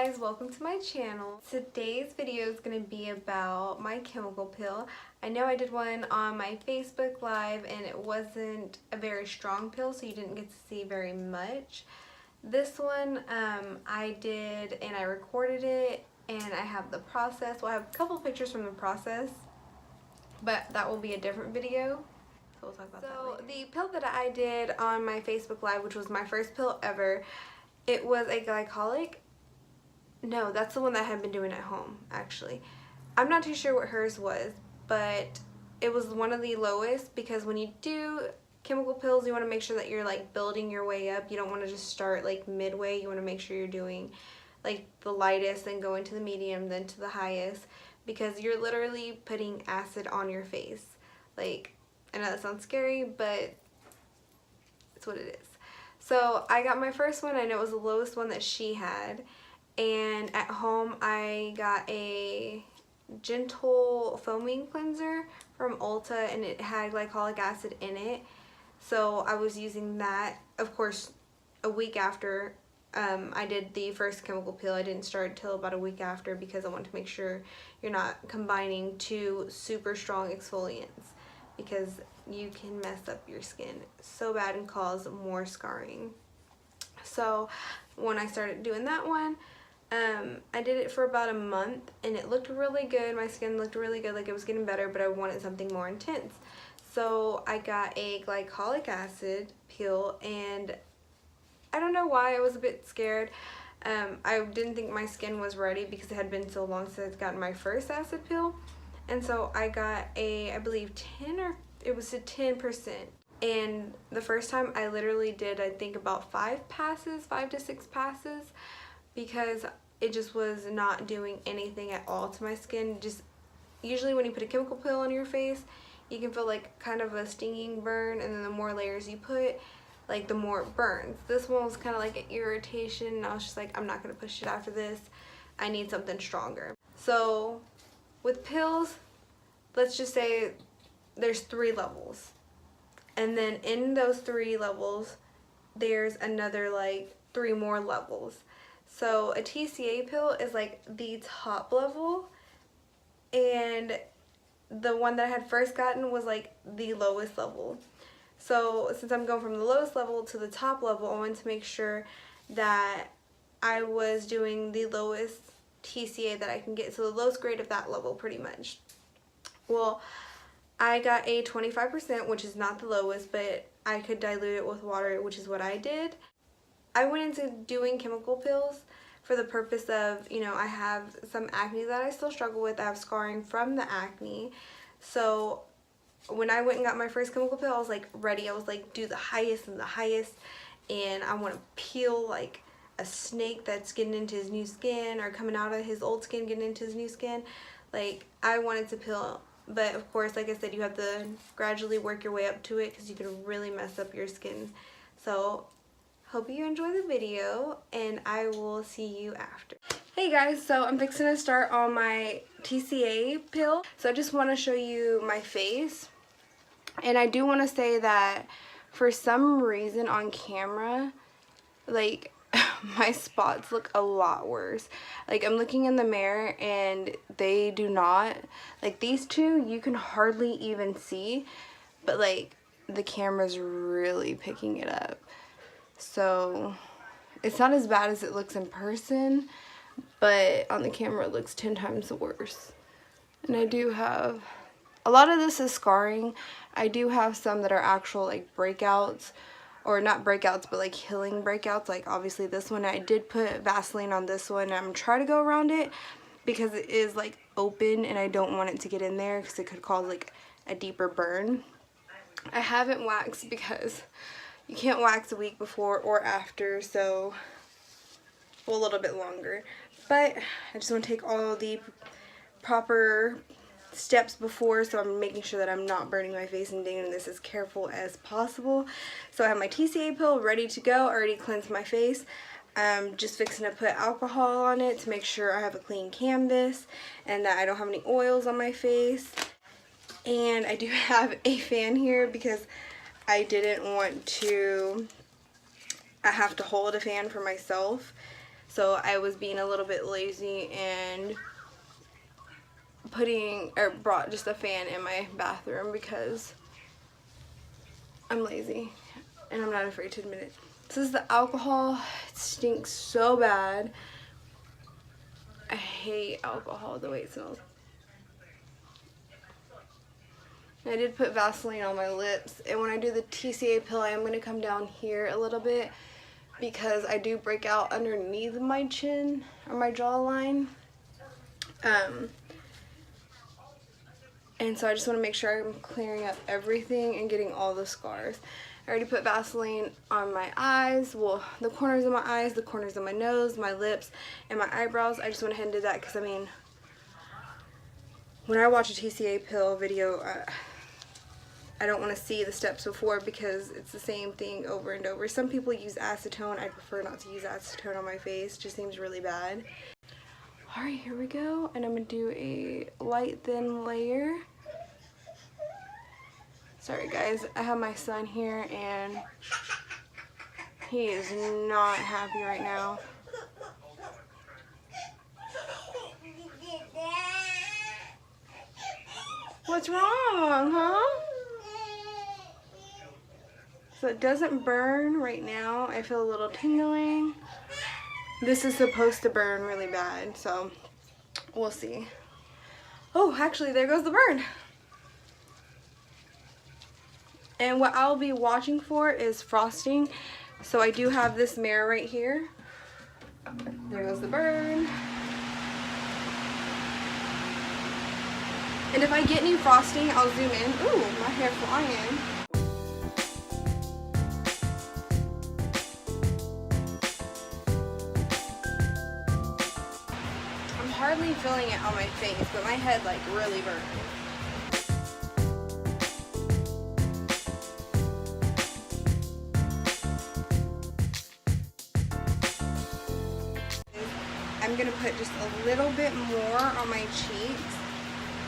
guys, welcome to my channel. Today's video is going to be about my chemical peel. I know I did one on my Facebook Live and it wasn't a very strong peel, so you didn't get to see very much. This one I did and I recorded it and I have the process. Well, I have a couple pictures from the process, but that will be a different video. So we'll talk about that later. The peel that I did on my Facebook Live, which was my first peel ever, it was a glycolic. No, that's the one that I had been doing at home, actually. I'm not too sure what hers was, but it was one of the lowest, because when you do chemical pills, you want to make sure that you're like building your way up. You don't want to just start like midway. You want to make sure you're doing like the lightest, then going to the medium, then to the highest, because you're literally putting acid on your face. Like, I know that sounds scary, but it's what it is. So I got my first one. I know it was the lowest one that she had. And at home I got a gentle foaming cleanser from Ulta, and it had glycolic acid in it. So I was using that, of course, a week after I did the first chemical peel. I didn't start till about a week after, because I wanted to make sure you're not combining two super strong exfoliants, because you can mess up your skin so bad and cause more scarring. So when I started doing that one, I did it for about a month and it looked really good. My skin looked really good, like it was getting better, but I wanted something more intense. So I got a glycolic acid peel, and I don't know why I was a bit scared. I didn't think my skin was ready because it had been so long since I'd gotten my first acid peel. And so I got I believe 10, or it was a 10%. And the first time I literally did, I think, about 5 to 6 passes, because it just was not doing anything at all to my skin. Just usually when you put a chemical peel on your face, you can feel like kind of a stinging burn, and then the more layers you put, like the more it burns. This one was kind of like an irritation, and I was just like, I'm not going to push it after this. I need something stronger. So with pills, let's just say there's 3 levels. And then in those 3 levels, there's another like 3 more levels. So a TCA pill is like the top level, and the one that I had first gotten was like the lowest level. So since I'm going from the lowest level to the top level, I wanted to make sure that I was doing the lowest TCA that I can get, so the lowest grade of that level pretty much. Well, I got a 25%, which is not the lowest, but I could dilute it with water, which is what I did. I went into doing chemical pills for the purpose of, you know, I have some acne that I still struggle with. I have scarring from the acne. So when I went and got my first chemical pill, I was like ready. I was like, do the highest and the highest, and I want to peel like a snake that's getting into his new skin, or coming out of his old skin getting into his new skin. Like, I wanted to peel, but of course, like I said, you have to gradually work your way up to it, because you can really mess up your skin. So hope you enjoy the video, and I will see you after. Hey guys, so I'm fixing to start on my TCA pill. So I just want to show you my face. And I do want to say that for some reason on camera, like, my spots look a lot worse. Like, I'm looking in the mirror and they do not. Like, these two you can hardly even see, but like the camera's really picking it up. So it's not as bad as it looks in person, but on the camera it looks 10 times worse. And I do have, a lot of this is scarring. I do have some that are actual like breakouts, or not breakouts, but like healing breakouts. Like obviously this one, I did put Vaseline on this one, and I'm trying to go around it because it is like open and I don't want it to get in there, because it could cause like a deeper burn. I haven't waxed because you can't wax a week before or after, so, well, a little bit longer. But I just want to take all the proper steps before, so I'm making sure that I'm not burning my face and doing this as careful as possible. So I have my TCA pill ready to go. I already cleansed my face. I'm just fixing to put alcohol on it to make sure I have a clean canvas and that I don't have any oils on my face. And I do have a fan here because I didn't want to have to hold a fan for myself. So I was being a little bit lazy and brought just a fan in my bathroom because I'm lazy and I'm not afraid to admit it. This is the alcohol. It stinks so bad. I hate alcohol, the way it smells. I did put Vaseline on my lips, and when I do the TCA pill, I am going to come down here a little bit because I do break out underneath my chin or my jawline. And so I just want to make sure I'm clearing up everything and getting all the scars. I already put Vaseline on my eyes, well, the corners of my eyes, the corners of my nose, my lips, and my eyebrows. I just went ahead and did that because, I mean, when I watch a TCA pill video, I don't want to see the steps before because it's the same thing over and over. Some people use acetone. I prefer not to use acetone on my face. It just seems really bad. Alright, here we go. And I'm going to do a light thin layer. Sorry guys, I have my son here and he is not happy right now. What's wrong, huh? So it doesn't burn right now. I feel a little tingling. This is supposed to burn really bad, so we'll see. Oh, actually, there goes the burn. And what I'll be watching for is frosting. So I do have this mirror right here. There goes the burn. And if I get any frosting, I'll zoom in. Ooh, my hair flying. I'm hardly feeling it on my face, but my head like really burns. I'm going to put just a little bit more on my cheeks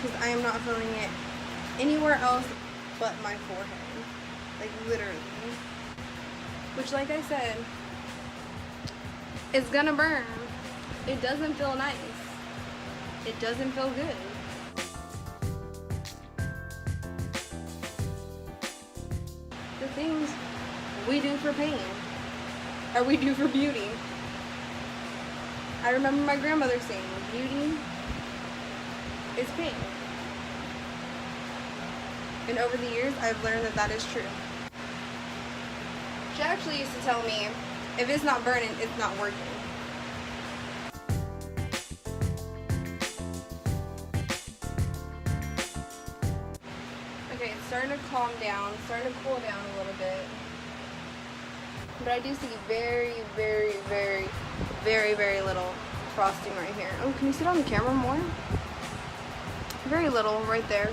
because I am not feeling it anywhere else but my forehead. Like literally. Which, like I said, is going to burn. It doesn't feel nice. It doesn't feel good. The things we do for pain, or we do for beauty. I remember my grandmother saying, beauty is pain. And over the years, I've learned that that is true. She actually used to tell me, if it's not burning, it's not working. Okay, it's starting to calm down, starting to cool down a little bit. But I do see very, very, very, very, very little frosting right here. Oh, can you sit on the camera more? Very little right there.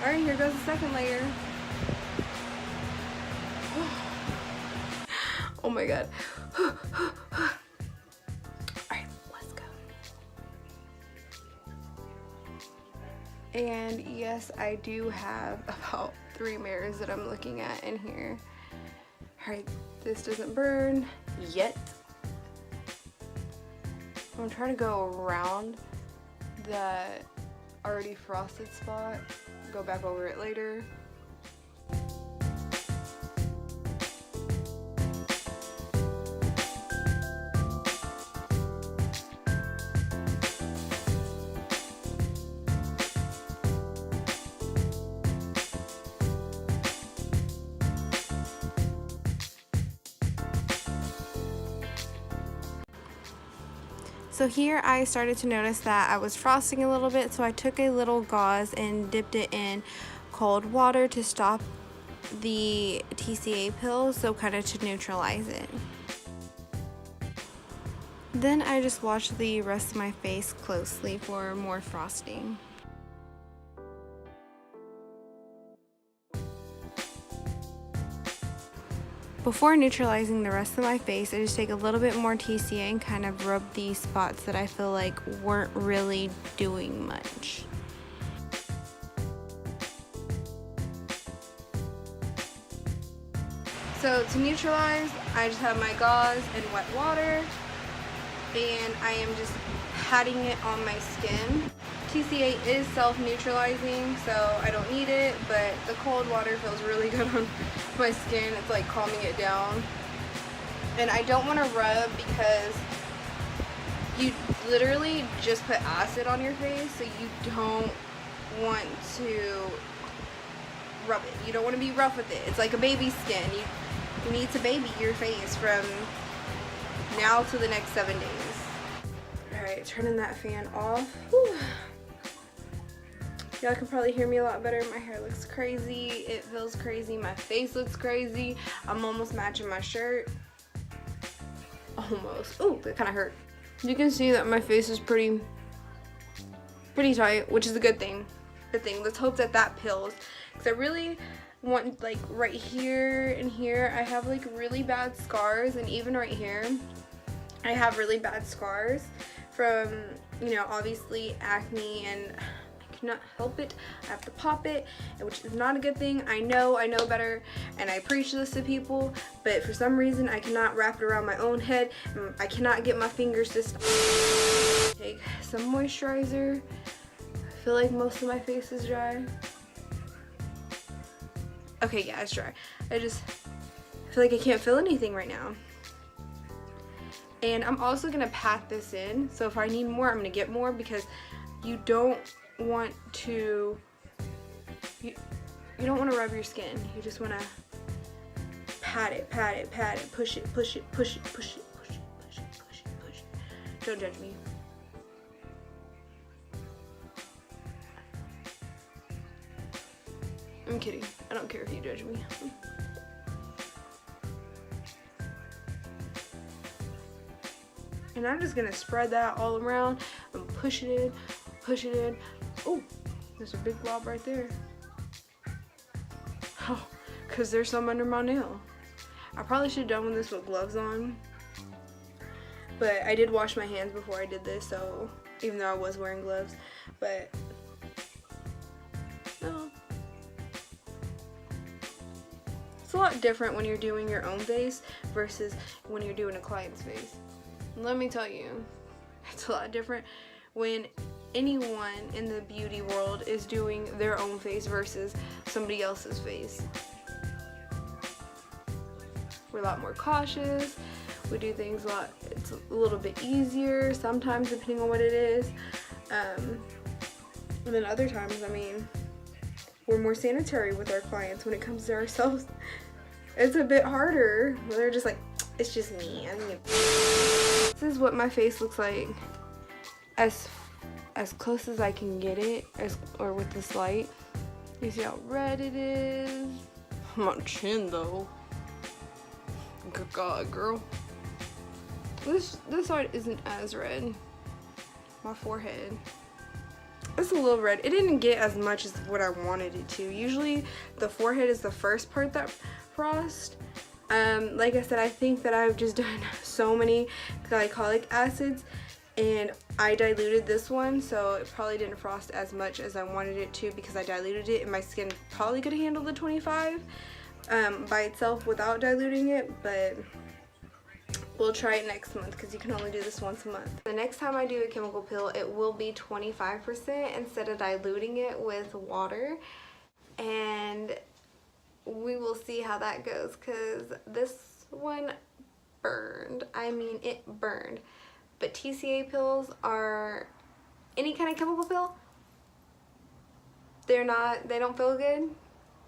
Alright, here goes the second layer. Oh my god. Alright, let's go. And yes, I do have about 3 mirrors that I'm looking at in here. Alright, this doesn't burn yet. I'm gonna try to go around that already frosted spot, go back over it later. So here I started to notice that I was frosting a little bit, so I took a little gauze and dipped it in cold water to stop the TCA pill, so kind of to neutralize it. Then I just washed the rest of my face closely for more frosting. Before neutralizing the rest of my face, I just take a little bit more TCA and kind of rub these spots that I feel like weren't really doing much. So So to neutralize, I just have my gauze and wet water, and I am just patting it on my skin. TCA is self-neutralizing, so I don't need it, but the cold water feels really good on my skin. It's like calming it down. And I don't want to rub because you literally just put acid on your face, so you don't want to rub it. You don't want to be rough with it. It's like a baby skin. You need to baby your face from now to the next 7 days. Alright, turning that fan off. Whew. Y'all can probably hear me a lot better. My hair looks crazy. It feels crazy. My face looks crazy. I'm almost matching my shirt. Almost. Ooh, that kind of hurt. You can see that my face is pretty tight, which is a good thing. Good thing. Let's hope that that peels. Because I really want, like, right here and here, I have, like, really bad scars. And even right here, I have really bad scars from, you know, obviously acne, and I cannot help it. I have to pop it, which is not a good thing. I know better, and I preach this to people, but for some reason I cannot wrap it around my own head. I cannot get my fingers to stop. Take some moisturizer. I feel like most of my face is dry. Okay, yeah, it's dry. I feel like I can't feel anything right now. And I'm also gonna pat this in, so if I need more, I'm gonna get more, because you don't want to, you don't want to rub your skin. You just want to pat it, push it, push it, push it, push it, push it, push it, push it, push it. Don't judge me. I'm kidding. I don't care if you judge me. And I'm just gonna spread that all around and push it in, push it in. Oh, there's a big blob right there. Oh, because there's some under my nail. I probably should have done this with gloves on, but I did wash my hands before I did this, so even though I was wearing gloves, but no. It's a lot different when you're doing your own face versus when you're doing a client's face. Let me tell you, it's a lot different when anyone in the beauty world is doing their own face versus somebody else's face. We're a lot more cautious. We do things it's a little bit easier sometimes, depending on what it is. And then other times, I mean, we're more sanitary with our clients when it comes to ourselves. It's a bit harder. They're just like, it's just me. This is what my face looks like as close as I can get it, or with this light. You see how red it is? My chin though. Good God, girl. This side isn't as red. My forehead. It's a little red. It didn't get as much as what I wanted it to. Usually the forehead is the first part that frosts. Like I said, I think that I've just done so many glycolic acids, and I diluted this one, so it probably didn't frost as much as I wanted it to because I diluted it, and my skin probably could handle the 25 by itself without diluting it, but we'll try it next month because you can only do this once a month. The next time I do a chemical peel, it will be 25% instead of diluting it with water, and we will see how that goes, because this one burned. I mean, it burned. But TCA pills are any kind of chemical pill. They don't feel good.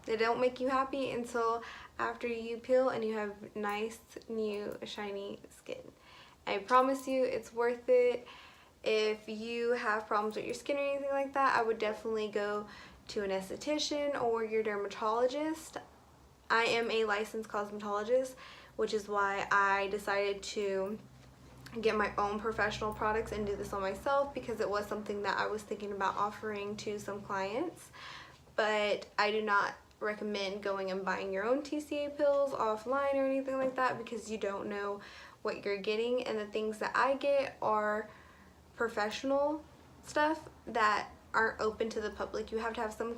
They don't make you happy until after you peel and you have nice, new, shiny skin. I promise you, it's worth it. If you have problems with your skin or anything like that, I would definitely go to an esthetician or your dermatologist. I am a licensed cosmetologist, which is why I decided to get my own professional products and do this on myself, because it was something that I was thinking about offering to some clients. But I do not recommend going and buying your own TCA pills offline or anything like that, because you don't know what you're getting, and the things that I get are professional stuff that aren't open to the public. You have to have some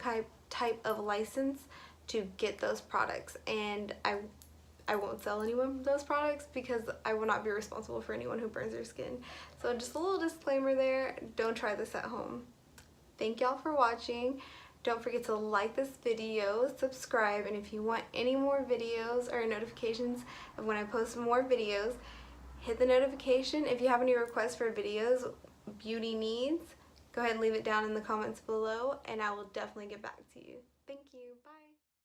type of license to get those products, and I won't sell anyone those products because I will not be responsible for anyone who burns their skin. So just a little disclaimer there, don't try this at home. Thank y'all for watching. Don't forget to like this video, subscribe, and if you want any more videos or notifications of when I post more videos, hit the notification. If you have any requests for videos, beauty needs, go ahead and leave it down in the comments below and I will definitely get back to you. Thank you. Bye.